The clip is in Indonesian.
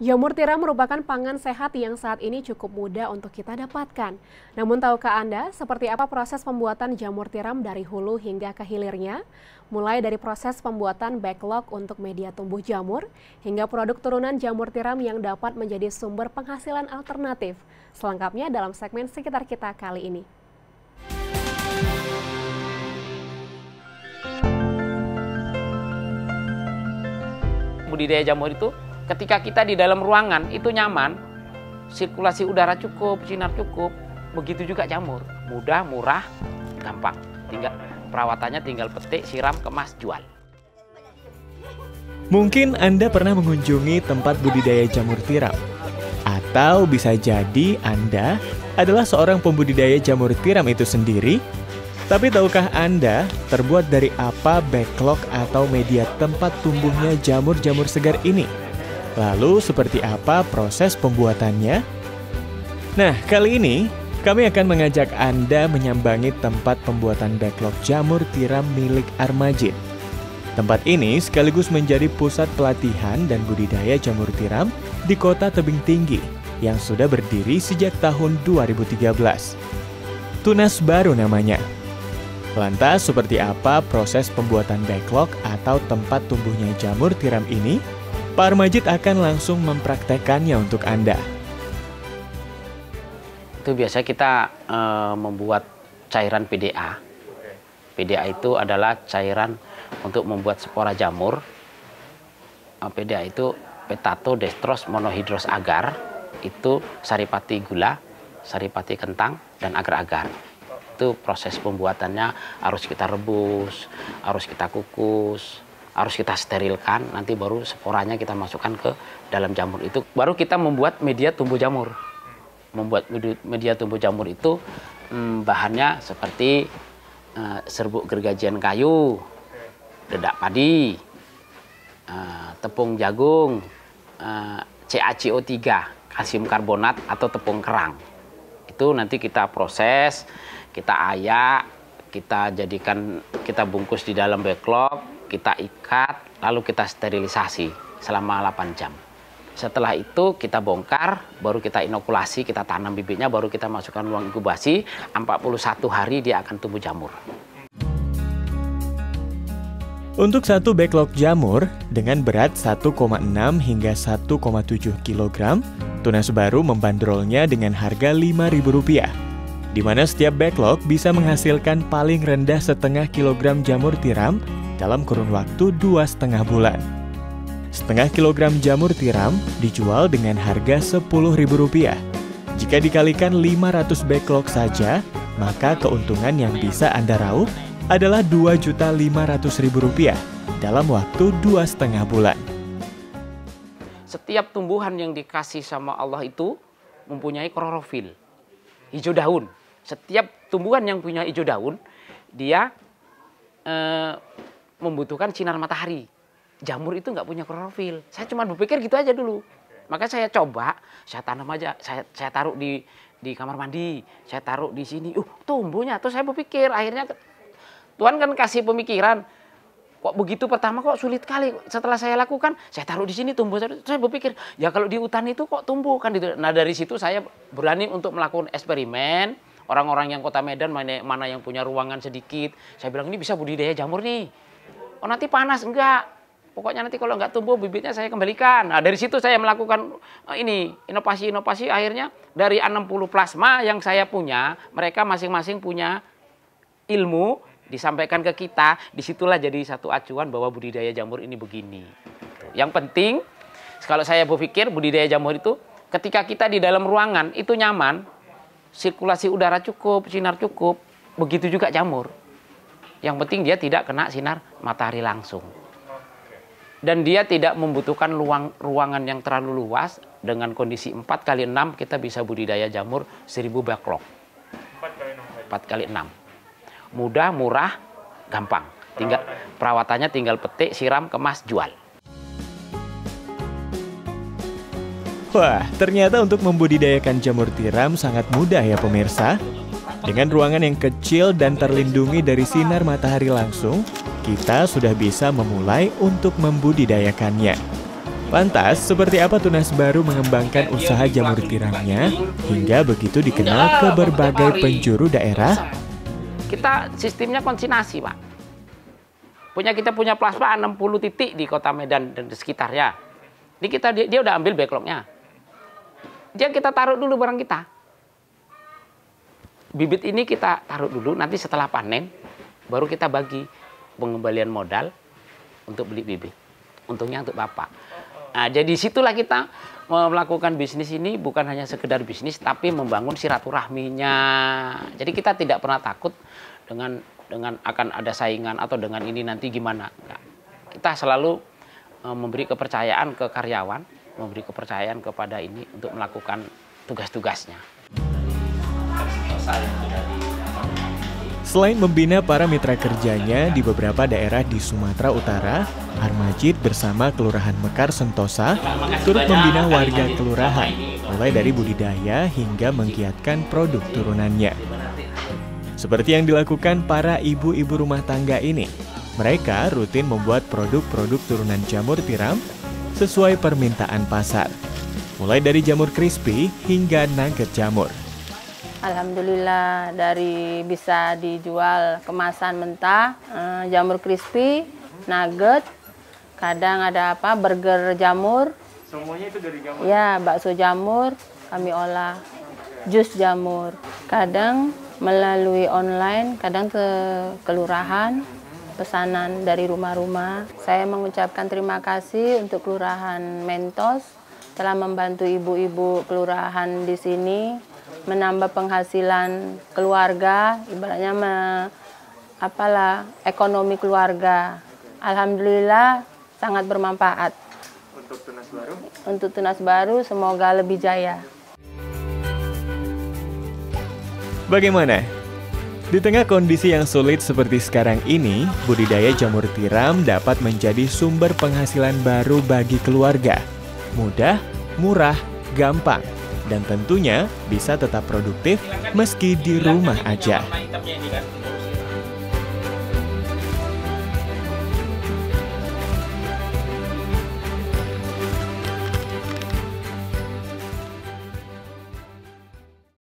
Jamur tiram merupakan pangan sehat yang saat ini cukup mudah untuk kita dapatkan. Namun tahukah Anda seperti apa proses pembuatan jamur tiram dari hulu hingga ke hilirnya? Mulai dari proses pembuatan backlog untuk media tumbuh jamur, hingga produk turunan jamur tiram yang dapat menjadi sumber penghasilan alternatif. Selengkapnya dalam segmen Sekitar Kita kali ini. Budidaya jamur itu ketika kita di dalam ruangan itu nyaman, sirkulasi udara cukup, sinar cukup, begitu juga jamur. Mudah, murah, gampang. Perawatannya tinggal petik, siram, kemas, jual. Mungkin Anda pernah mengunjungi tempat budidaya jamur tiram. Atau bisa jadi Anda adalah seorang pembudidaya jamur tiram itu sendiri. Tapi tahukah Anda terbuat dari apa backlog atau media tempat tumbuhnya jamur-jamur segar ini? Lalu seperti apa proses pembuatannya? Nah, kali ini kami akan mengajak Anda menyambangi tempat pembuatan backlog jamur tiram milik Armajid. Tempat ini sekaligus menjadi pusat pelatihan dan budidaya jamur tiram di Kota Tebing Tinggi yang sudah berdiri sejak tahun 2013. Tunas Baru namanya. Lantas, seperti apa proses pembuatan backlog atau tempat tumbuhnya jamur tiram ini? Pak Armajid akan langsung mempraktekannya untuk Anda. Itu biasa kita membuat cairan PDA. PDA itu adalah cairan untuk membuat spora jamur. PDA itu petato dextrose monohidros agar. Itu saripati gula, saripati kentang, dan agar-agar. Itu proses pembuatannya harus kita rebus, harus kita kukus, harus kita sterilkan, nanti baru sporanya kita masukkan ke dalam jamur itu. Baru kita membuat media tumbuh jamur. Membuat media tumbuh jamur itu bahannya seperti serbuk gergajian kayu, dedak padi, tepung jagung, CaCO3, kalsium karbonat atau tepung kerang. Itu nanti kita proses, kita ayak, kita bungkus di dalam backlog, kita ikat, lalu kita sterilisasi selama 8 jam. Setelah itu kita bongkar, baru kita inokulasi, kita tanam bibitnya, baru kita masukkan ruang inkubasi, 41 hari dia akan tumbuh jamur. Untuk satu backlog jamur dengan berat 1,6 hingga 1,7 kg, Tunas Baru membandrolnya dengan harga Rp5.000, di mana setiap backlog bisa menghasilkan paling rendah setengah kilogram jamur tiram dalam kurun waktu 2,5 bulan. Setengah kilogram jamur tiram dijual dengan harga Rp10.000. Jika dikalikan 500 backlog saja, maka keuntungan yang bisa Anda raup adalah Rp2.500.000 dalam waktu 2,5 bulan. Setiap tumbuhan yang dikasih sama Allah itu mempunyai klorofil, hijau daun. Setiap tumbuhan yang punya hijau daun, dia membutuhkan sinar matahari. Jamur itu nggak punya klorofil. Saya cuma berpikir gitu aja dulu. Maka saya coba, saya tanam aja, saya taruh di kamar mandi, saya taruh di sini. Tumbuhnya. Terus saya berpikir, akhirnya Tuhan kan kasih pemikiran. Kok begitu pertama kok sulit kali. Setelah saya lakukan, saya taruh di sini tumbuh. Saya berpikir, ya kalau di hutan itu kok tumbuh kan gitu. Nah dari situ saya berani untuk melakukan eksperimen. Orang-orang yang Kota Medan mana yang punya ruangan sedikit, saya bilang ini bisa budidaya jamur nih. Oh nanti panas enggak? Pokoknya nanti kalau enggak tumbuh bibitnya saya kembalikan. Nah dari situ saya melakukan inovasi-inovasi. Akhirnya dari 60 plasma yang saya punya, mereka masing-masing punya ilmu. Disampaikan ke kita, disitulah jadi satu acuan bahwa budidaya jamur ini begini. Yang penting, kalau saya berpikir budidaya jamur itu, ketika kita di dalam ruangan itu nyaman, sirkulasi udara cukup, sinar cukup, begitu juga jamur. Yang penting dia tidak kena sinar matahari langsung. Dan dia tidak membutuhkan ruangan yang terlalu luas, dengan kondisi 4x6 kita bisa budidaya jamur 1000 backlog. 4x6. Mudah, murah, gampang. Perawatannya tinggal petik, siram, kemas, jual. Wah, ternyata untuk membudidayakan jamur tiram sangat mudah ya pemirsa. Dengan ruangan yang kecil dan terlindungi dari sinar matahari langsung, kita sudah bisa memulai untuk membudidayakannya. Lantas, seperti apa Tunas Baru mengembangkan usaha jamur tiramnya hingga begitu dikenal ke berbagai penjuru daerah? Kita sistemnya konsignasi, Pak. Kita punya plasma 60 titik di Kota Medan dan di sekitarnya. Ini dia udah ambil backlognya. Kita taruh dulu barang kita. Bibit ini kita taruh dulu, nanti setelah panen baru kita bagi pengembalian modal untuk beli bibit. Untungnya untuk Bapak. Nah, jadi situlah kita melakukan bisnis ini bukan hanya sekedar bisnis, tapi membangun silaturahminya. Jadi kita tidak pernah takut dengan akan ada saingan atau dengan ini nanti gimana. Enggak. Kita selalu memberi kepercayaan ke karyawan, memberi kepercayaan kepada ini untuk melakukan tugas-tugasnya. Selain membina para mitra kerjanya di beberapa daerah di Sumatera Utara, Armajid bersama Kelurahan Mekar Sentosa turut membina warga kelurahan, mulai dari budidaya hingga menggiatkan produk turunannya. Seperti yang dilakukan para ibu-ibu rumah tangga ini, mereka rutin membuat produk-produk turunan jamur tiram sesuai permintaan pasar, mulai dari jamur crispy hingga nugget jamur. Alhamdulillah dari bisa dijual kemasan mentah, jamur crispy, nugget, kadang ada burger jamur. Semuanya itu dari jamur? Ya, bakso jamur kami olah, jus jamur. Kadang melalui online, kadang ke kelurahan, pesanan dari rumah-rumah. Saya mengucapkan terima kasih untuk Kelurahan Mentos telah membantu ibu-ibu kelurahan di sini menambah penghasilan keluarga, ibaratnya ekonomi keluarga. Alhamdulillah sangat bermanfaat. Untuk Tunas Baru? Untuk Tunas Baru semoga lebih jaya. Bagaimana? Di tengah kondisi yang sulit seperti sekarang ini, budidaya jamur tiram dapat menjadi sumber penghasilan baru bagi keluarga. Mudah, murah, gampang. Dan tentunya bisa tetap produktif meski di rumah aja.